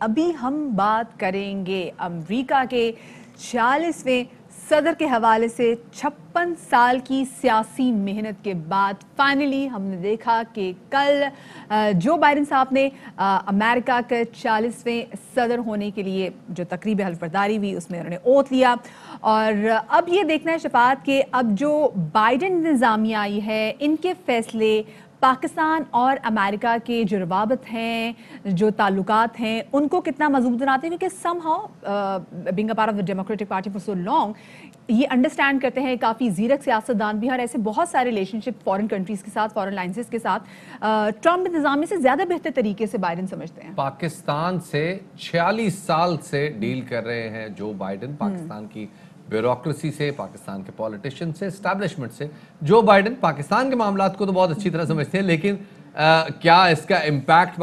ابھی ہم بات کریں گے امریکہ کے 46ویں صدر کے حوالے سے 56 سال کی سیاسی محنت کے بعد فائنلی ہم نے دیکھا کہ کل جو بائیڈن صاحب نے امریکہ کے 46ویں صدر ہونے کے لیے جو تقریب حلف برداری ہوئی اس میں انہوں نے اوتھ لیا. اور اب یہ دیکھنا ہے شفاعت کہ اب جو بائیڈن انتظامیہ آئی ہے ان کے فیصلے پاکستان اور امریکہ کے جو روابط ہیں جو تعلقات ہیں ان کو کتنا مضبوط بناتے ہیں کیونکہ some how being a part of the democratic party for so long یہ انڈرسٹینڈ کرتے ہیں کافی زیرک سیاستدان بھی ہیں اور ایسے بہت سارے ریلیشن شپ فورن کنٹریز کے ساتھ فورن الائنسز کے ساتھ ٹرمپ انتظامیہ سے زیادہ بہتر طریقے سے بائیڈن سمجھتے ہیں. پاکستان سے 46 سال سے ڈیل کر رہے ہیں جو بائیڈن پاکستان کی بیوروکریسی سے پاکستان کے پولیٹیشین سے اسٹیبلشمنٹ سے. جو بائیڈن پاکستان کے معاملات کو تو بہت اچھی طرح سمجھتے ہیں لیکن کیا اس کا امپیکٹ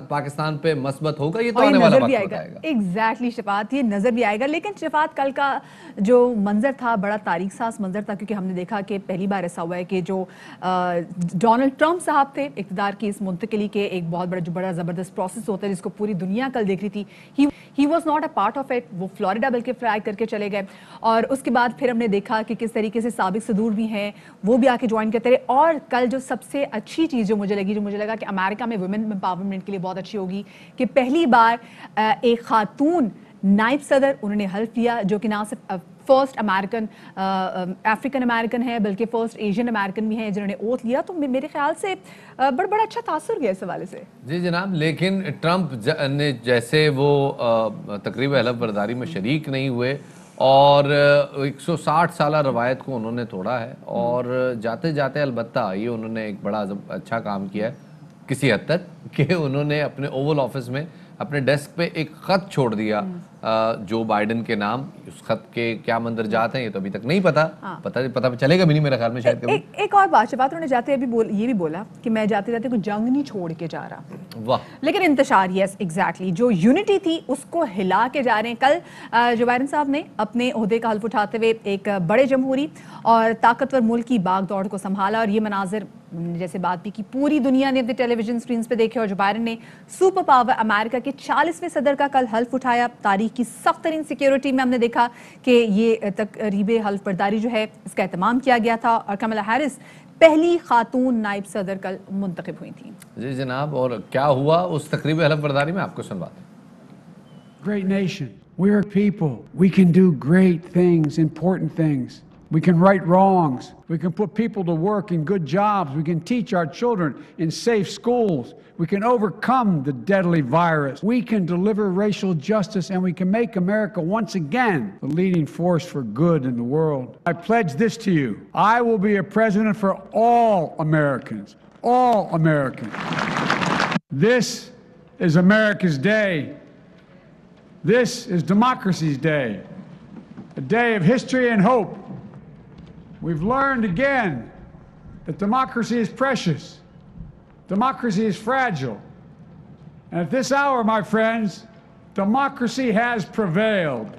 پاکستان پہ مثبت ہوگا یہ تو آنے والا وقت بتائے گا. ایگزیکٹلی شفاعت یہ نظر بھی آئے گا لیکن شفاعت کل کا جو منظر تھا بڑا تاریخ ساز منظر تھا کیونکہ ہم نے دیکھا کہ پہلی بار ایسا ہوا ہے کہ جو ڈونلڈ ٹرمپ صاحب تھے اقتدار کی اس منتقلی کے ایک بہت بڑا زبردست پروسیس ہوتا ہے جس کو پوری دنیا کل دیکھ رہی تھی. He was not a part of it. وہ فلوریڈا بلکہ فلائی کر کے چلے گئے اور اس کے بعد پھر ہم نے دیکھا کہ کس طریقے سے سابق صدور بھی ہیں وہ بھی آ کے جوائن کرتے رہے. اور کل جو سب سے اچھی چیز جو مجھے لگا کہ امریکہ میں ویمن امپاورمنٹ کے لیے بہت اچھی ہوگی کہ پہلی بار ایک خاتون نائب صدر انہوں نے حلف لیا جو کہ نہ صرف فرسٹ امریکن افریقن امریکن ہے بلکہ فرسٹ ایشین امریکن بھی ہیں جنہوں نے اوتھ لیا. تو میرے خیال سے بڑا اچھا تاثر گیا اس حوالے سے. جی جناب لیکن ٹرمپ نے جیسے وہ تقریب حلف برداری میں شریک نہیں ہوئے اور 160 سالہ روایت کو انہوں نے توڑا ہے اور جاتے جاتے البتہ یہ انہوں نے ایک بڑا اچھا کام کیا ہے کسی حد تک کہ انہوں نے اپنے اوول آفس میں اپنے ڈیسک پہ ایک خط چھوڑ دیا جو بائیڈن کے نام. اس خط کے کیا مندرجات ہیں یہ تو ابھی تک نہیں پتا چلے گا بھی نہیں میرے خیال میں شاید کبھی. ایک اور بات انہوں نے جاتے یہ بھی بولا کہ میں جاتے جاتے کوئی جنگ نہیں چھوڑ کے جا رہا. واہ. لیکن انتشار یس ایگزیکٹلی جو یونٹی تھی اس کو ہلا کے جا رہے ہیں. کل جو بائیڈن صاحب نے اپنے عہدے کا حلف اٹھاتے ہوئے ایک بڑے جمہوری اور طاقتور ملک کی باغ دوڑ کو سنبھالا اور یہ مناظر جیسے بات بھی کی پوری دنیا نے اپنے ٹیلی ویژن سکرینز پہ دیکھے. اور جو بائیڈن نے سپر پاور امریکہ کے 46ویں صدر کا کل حلف اٹھایا تاریخ کی سخت ترین سیکیورٹی میں ہم نے دیکھا کہ یہ تقریب حلف برداری جو ہے اس کا اہتمام کیا گیا تھا اور کملا ہیرس پہلی خاتون نائب صدر کل منتخب ہوئی تھیں. جی جناب اور کیا ہوا اس تقریب حلف برداری میں آپ کو سنواتے ہیں. Great nation. We're people. We can do great things, important things. We can right wrongs. We can put people to work in good jobs. We can teach our children in safe schools. We can overcome the deadly virus. We can deliver racial justice and we can make America once again the leading force for good in the world. I pledge this to you. I will be a president for all Americans. All Americans. This is America's day. This is democracy's day. A day of history and hope. We've learned again that democracy is precious. Democracy is fragile. And at this hour, my friends, democracy has prevailed.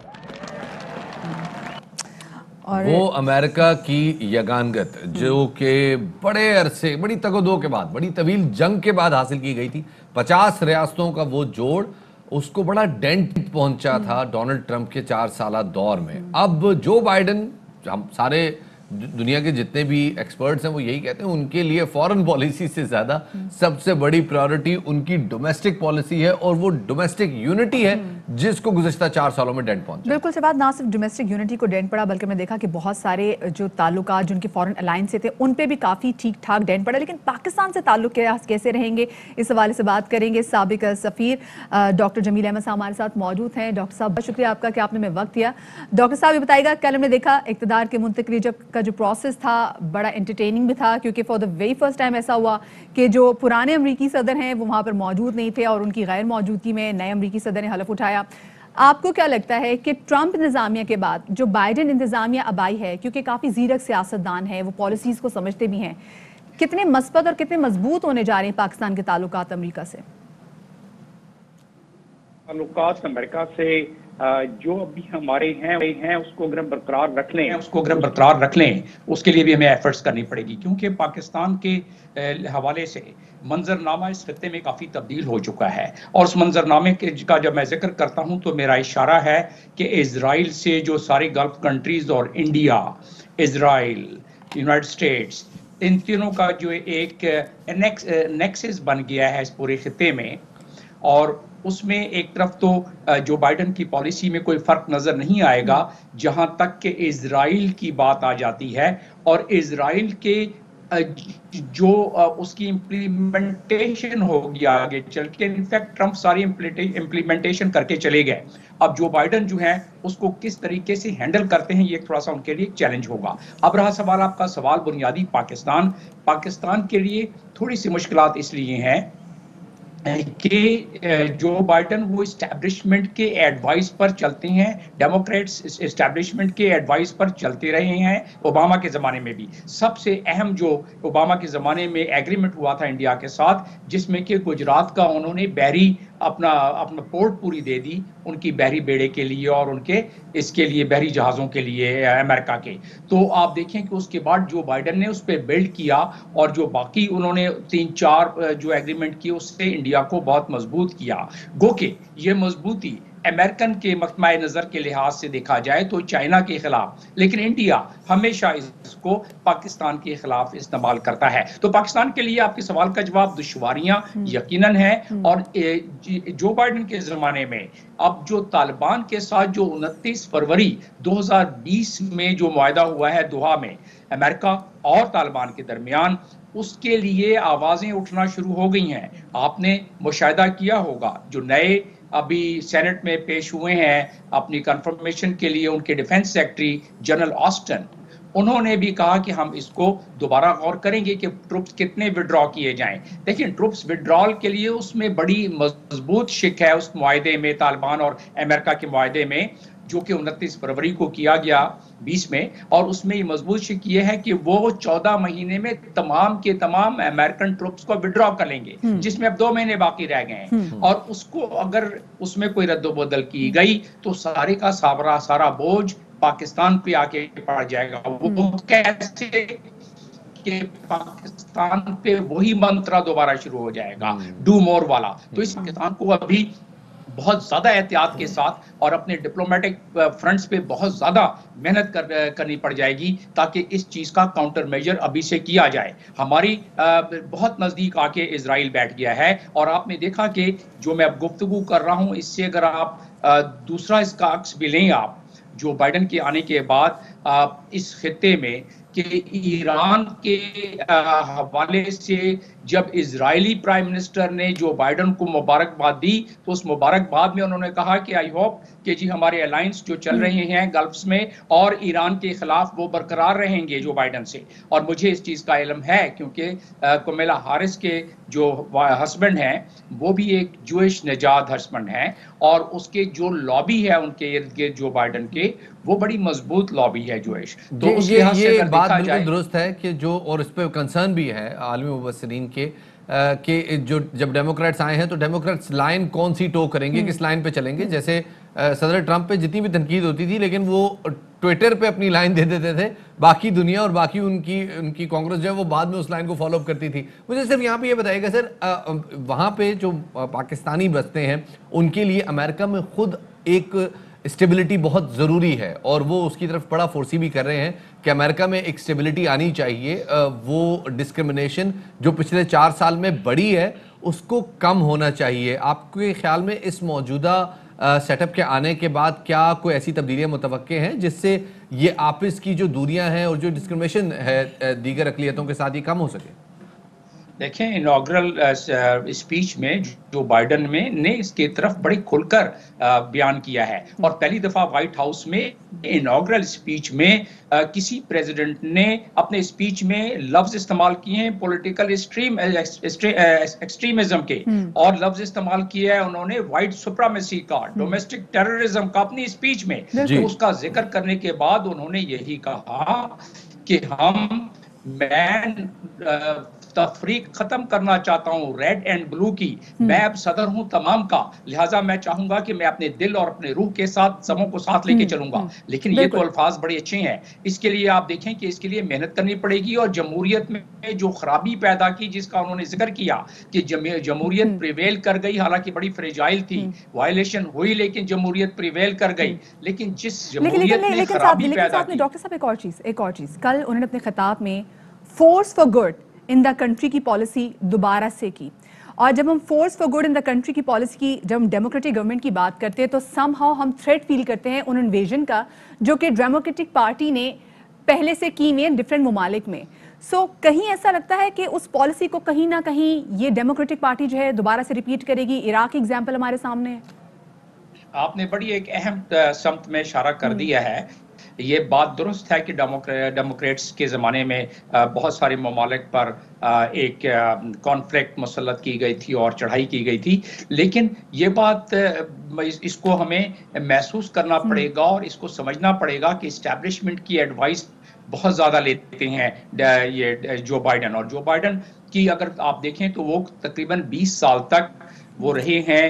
وہ امریکہ کی یگانگت جو کہ بڑے عرصے بڑی تگ و دو کے بعد بڑی طویل جنگ کے بعد حاصل کی گئی تھی 50 ریاستوں کا وہ جوڑ اس کو بڑا ڈینٹ پہنچا تھا ڈونلڈ ٹرمپ کے 4 سالہ دور میں. اب جو بائیڈن ہم سارے دنیا کے جتنے بھی ایکسپرٹس ہیں وہ یہی کہتے ہیں ان کے لیے فورن پالیسی سے زیادہ سب سے بڑی پرائیورٹی ان کی ڈومیسٹک پالیسی ہے اور وہ ڈومیسٹک یونٹی ہے جس کو گزشتہ 4 سالوں میں ڈینٹ پہنچا. بالکل سے بات نہ صرف ڈومیسٹک یونٹی کو ڈینٹ پڑا بلکہ میں دیکھا کہ بہت سارے جو تعلقات جن کے فورن الائنس سے تھے ان پہ بھی کافی ٹھیک ٹھاک ڈینٹ پڑا. لیکن پاکستان سے تعلق کیسے رہیں گے اس حوالے سے بات کریں گے. سابق سفیر ڈاکٹر جمیل احمد صاحب ہمارے ساتھ موجود ہیں. ڈاکٹر صاحب بہت شکریہ آپ کا کہ آپ نے ہمیں وقت دیا. ڈاکٹر صاحب یہ بتائیے گا کل ہم نے دیکھا اقتدار کے منتقلی کا جو پروسیس تھا بڑا انٹرٹیننگ بھی تھا کیونکہ for the very first time ایسا ہوا کہ جو پرانے امریکی صدر ہیں وہ وہاں پر موجود نہیں تھے اور ان کی غیر موجودگی میں نئے امریکی صدر نے حلف اٹھایا. آپ کو کیا لگتا ہے کہ ٹرمپ انتظامیہ کے بعد جو بائیڈن انتظامیہ اب آئی ہے کیونکہ کافی زیرک سیاستدان ہیں وہ پالیسیز کو سمجھتے بھی ہیں کتنے مثبت اور کتنے مضبوط ہونے جا رہے ہیں پاکستان کے تعلقات امریکہ سے؟ ताल्लुकात अमेरिका से जो अभी हमारे हैं उसको अगर हम बरकरार रख लें उसके लिए भी हमें एफर्ट्स करनी पड़ेगी, क्योंकि पाकिस्तान के हवाले से मंजरनामा इस खत्ते में काफ़ी तब्दील हो चुका है। और उस मंजरनामे का जब मैं जिक्र करता हूं तो मेरा इशारा है कि इजराइल से जो सारी गल्फ कंट्रीज और इंडिया, इजराइल, यूनाइटेड स्टेट्स, इन तीनों का जो एक नेक्सस बन गया है इस पूरे खत्ते में, और उसमें एक तरफ तो जो बाइडन की पॉलिसी में कोई फर्क नजर नहीं आएगा जहां तक कि इजराइल की बात आ जाती है, और इजराइल के जो उसकी इम्प्लीमेंटेशन होगी आगे चल के। इनफैक्ट ट्रंप सारी इम्प्लीमेंटेशन करके चले गए। अब जो बाइडन जो है उसको किस तरीके से हैंडल करते हैं ये थोड़ा सा उनके लिए चैलेंज होगा। अब रहा सवाल आपका सवाल बुनियादी पाकिस्तान के लिए थोड़ी सी मुश्किलात इसलिए हैं कि जो बाइडन वो इस्टेब्लिशमेंट के एडवाइस पर चलते हैं, डेमोक्रेट्स इस्टेब्लिशमेंट के एडवाइस पर चलते रहे हैं। ओबामा के ज़माने में भी सबसे अहम जो ओबामा के ज़माने में एग्रीमेंट हुआ था इंडिया के साथ, जिसमें कि गुजरात का उन्होंने बहरी अपना पोर्ट पूरी दे दी उनकी बहरी बेड़े के लिए और उनके इसके लिए बहरी जहाज़ों के लिए अमेरिका के। तो आप देखें कि उसके बाद जो बाइडन ने उस पर बिल्ड किया और जो बाकी उन्होंने 3-4 जो एग्रीमेंट किए उससे इंडिया को बहुत मजबूत किया। गो के ये मजबूती अमेरिकन के मकमा नज़र के लिहाज से देखा जाए तो चाइना के खिलाफ, लेकिन इंडिया हमेशा इसको पाकिस्तान के खिलाफ इस्तेमाल करता है। तो पाकिस्तान के लिए आपके सवाल का जवाब दुश्वारियां यकीनन है। और जो बाइडन के ज़माने में अब जो तालिबान के साथ जो 29 फरवरी 2020 में जो मुआहदा हुआ है दोहा में अमेरिका और तालिबान के दरमियान, उसके लिए आवाज़ें उठना शुरू हो गई हैं। आपने मुशाहिदा किया होगा जो नए अभी सेनेट में पेश हुए हैं अपनी कंफर्मेशन के लिए, उनके डिफेंस सेक्रेटरी जनरल ऑस्टिन, उन्होंने भी कहा कि हम इसको दोबारा गौर करेंगे कि ट्रुप्स कितने विड्रॉ किए जाएं। देखिए ट्रुप्स विड्रॉल के लिए उसमें बड़ी मजबूत शिक है उस मुआहदे में, तालिबान और अमेरिका के मुआहदे में, जो कि 29 फरवरी को किया गया 20 में। और उसमें ये मजबूत शिक ये है कि वो 14 महीने में तमाम के तमाम अमेरिकन ट्रुप्स को विड्रॉ कर लेंगे, जिसमें अब 2 महीने बाकी रह गए हैं। और उसको अगर उसमें कोई रद्दोबदल की गई तो सारे का सारा बोझ पाकिस्तान पे आके पड़ जाएगा। वो कैसे कि पाकिस्तान पे वही मंत्रा दोबारा शुरू हो जाएगा, डू मोर वाला। तो इस पाकिस्तान को अभी बहुत ज्यादा एहतियात के साथ और अपने डिप्लोमेटिक फ्रंट्स पे बहुत ज्यादा मेहनत करनी पड़ जाएगी ताकि इस चीज का काउंटर मेजर अभी से किया जाए। हमारी बहुत नजदीक आके इजराइल बैठ गया है और आपने देखा कि जो मैं अब गुफ्तगू कर रहा हूं इससे अगर आप दूसरा इसका अक्स भी लें, आप जो बाइडन के आने के बाद इस खित्ते में कि ईरान के हवाले से जब इजरायली प्राइम मिनिस्टर ने जो बाइडन को मुबारकबाद दी तो उस मुबारकबाद में उन्होंने कहा कि आई होप कि जी हमारे अलायंस जो चल रहे हैं गल्फ्स में और ईरान के खिलाफ वो बरकरार रहेंगे जो बाइडन से। और मुझे इस चीज़ का इल्म है क्योंकि कमला हारिस के जो हस्बैंड हैं वो भी एक जूइश निजात हस्बैंड हैं और उसके जो लॉबी है उनके इर्द गिर्द जो बाइडन के, वो बड़ी मजबूत लॉबी है जूइश। तो ये बात बिल्कुल दुरुस्त है कि जो, और इस पे कंसर्न भी है आलमी मुबस्सिरीन के जो जब डेमोक्रेट्स आए हैं तो डेमोक्रेट्स लाइन कौन सी टो करेंगे, किस लाइन पे चलेंगे। जैसे सदर ट्रंप पे जितनी भी तनकीद होती थी लेकिन वो ट्विटर पे अपनी लाइन दे देते थे, बाकी दुनिया और बाकी उनकी कांग्रेस जो है वो बाद में उस लाइन को फॉलो अप करती थी। मुझे सिर्फ यहाँ पे ये बताइएगा सर, वहाँ पे जो पाकिस्तानी बसते हैं उनके लिए अमेरिका में खुद एक स्टेबिलिटी बहुत ज़रूरी है और वो उसकी तरफ बड़ा फोर्सी भी कर रहे हैं कि अमेरिका में एक स्टेबिलिटी आनी चाहिए। वो डिस्क्रिमिनेशन जो पिछले 4 साल में बढ़ी है उसको कम होना चाहिए। आपके ख्याल में इस मौजूदा सेटअप के आने के बाद क्या कोई ऐसी तब्दीलियां मुतवक्के हैं जिससे ये आपस की जो दूरियां हैं और जो डिस्क्रिमिनेशन है दीगर अक़लियतों के साथ ये कम हो सके? देखें इनॉग्रल स्पीच में जो बाइडन ने इसके तरफ बड़े खुलकर बयान किया है और पहली दफा व्हाइट हाउस में इनॉग्रल स्पीच में किसी प्रेसिडेंट ने अपने स्पीच में लफ्ज इस्तेमाल किए हैं पॉलिटिकल एक्सट्रीमिज्म के और लफ्ज इस्तेमाल किया है उन्होंने व्हाइट सुप्रीमेसी का, डोमेस्टिक टेररिज्म का अपनी स्पीच में। तो उसका जिक्र करने के बाद उन्होंने यही कहा कि हम मैन तफरीक खत्म करना चाहता हूं रेड एंड ब्लू की। मैं अब सदर हूं तमाम का, लिहाजा मैं चाहूंगा कि मैं अपने दिल और अपने रूह के साथ सबों को साथ लेके चलूंगा। लेकिन ये तो अल्फाज बड़े अच्छे हैं, इसके लिए आप देखें कि इसके लिए मेहनत करनी पड़ेगी। और जमहूरियत में जो खराबी पैदा की जिसका उन्होंने जिक्र किया कि जमहूरियत प्रिवेल कर गई, हालांकि बड़ी फ्रेजाइल थी, वायलेशन हुई लेकिन जमहूरियत प्रिवेल कर गई। लेकिन जिस जमहूरियत ने खराबी पैदा की, डॉक्टर साहब एक और चीज कल उन्होंने अपने खिताब में force for good in the country की पॉलिसी दोबारा से की। और जब हम force for good in the country की पॉलिसी की, जब हम डेमोक्रेटिक गवर्नमेंट की बात करते हैं तो समहाउ हम थ्रेट फील करते हैं उन इन्वेजन का जो कि डेमोक्रेटिक पार्टी ने पहले से की हुई है डिफरेंट ममालिक में। सो कहीं ऐसा लगता है कि उस पॉलिसी को कहीं ना कहीं ये डेमोक्रेटिक पार्टी जो है दोबारा से रिपीट करेगी। इराक एग्जाम्पल हमारे सामने है। आपने बड़ी एक अहम सम्त में इशारा कर दिया है। ये बात दुरुस्त है कि डेमोक्रेट्स के ज़माने में बहुत सारे ममालिक पर एक कॉन्फ्लिक्ट मुसल्लत की गई थी और चढ़ाई की गई थी। लेकिन ये बात इसको हमें महसूस करना पड़ेगा और इसको समझना पड़ेगा कि इस्टेब्लिशमेंट की एडवाइस बहुत ज़्यादा लेते हैं ये जो बाइडन। और जो बाइडन की अगर आप देखें तो वो तकरीबन 20 साल तक वो रहे हैं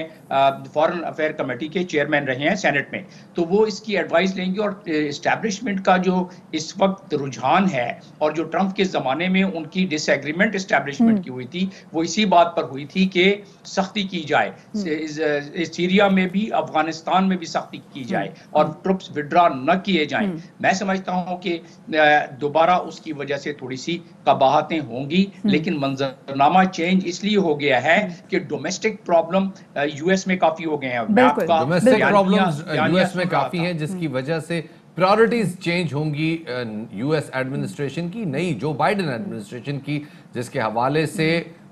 फॉरेन अफेयर कमेटी के चेयरमैन रहे हैं सेनेट में, तो वो इसकी एडवाइस लेंगे। और इस्टेब्लिशमेंट का जो इस वक्त रुझान है और जो ट्रंप के ज़माने में उनकी डिसएग्रीमेंट इस्टेब्लिशमेंट की हुई थी वो इसी बात पर हुई थी कि सख्ती की जाए, सीरिया में भी अफगानिस्तान में भी सख्ती की जाए और ट्रुप्स विड्रॉ न किए जाएं। मैं समझता हूँ कि दोबारा उसकी वजह से थोड़ी सी कबाहतें होंगी, लेकिन मंजरनामा चेंज इसलिए हो गया है कि डोमेस्टिक प्रॉब्लम यूएस में काफी हो गए हैं। डोमेस्टिक प्रॉब्लम्स यूएस में काफी हैं जिसकी वजह से प्रायोरिटीज चेंज होंगी यूएस एडमिनिस्ट्रेशन की, नई जो बाइडेन एडमिनिस्ट्रेशन की, जिसके हवाले से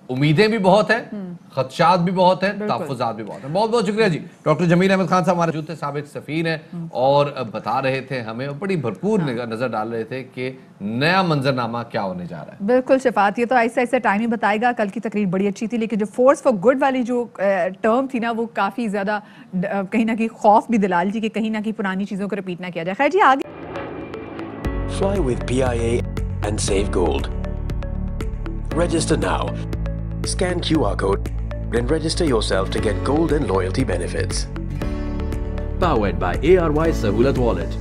उम्मीदें भी बहुत हैं, खदशात भी बहुत हैं, तहफ़्फ़ुज़ात भी बहुत हैं। बहुत बहुत शुक्रिया जी। डॉक्टर जमील अहमद खान साहब हमारे जूते साबिक सफ़ीर हैं और बता रहे थे हमें, बड़ी भरपूर नज़र डाल रहे थे कि नया मंजरनामा क्या होने जा रहा है। बिल्कुल शफात, ये तो ऐसा ऐसा टाइम ही बताएगा। कल की तकरीर बड़ी अच्छी थी, लेकिन जो फोर्स फॉर गुड वाली जो टर्म थी ना वो काफ़ी ज़्यादा कहीं ना कहीं खौफ भी दिला थी कि कहीं ना कहीं पुरानी चीज़ों को रिपीट ना किया जाए। खैर जी आगे। Fly with PIA and save gold. Register now. Scan QR code and register yourself to get gold and loyalty benefits. Powered by ARY Sahulat Wallet.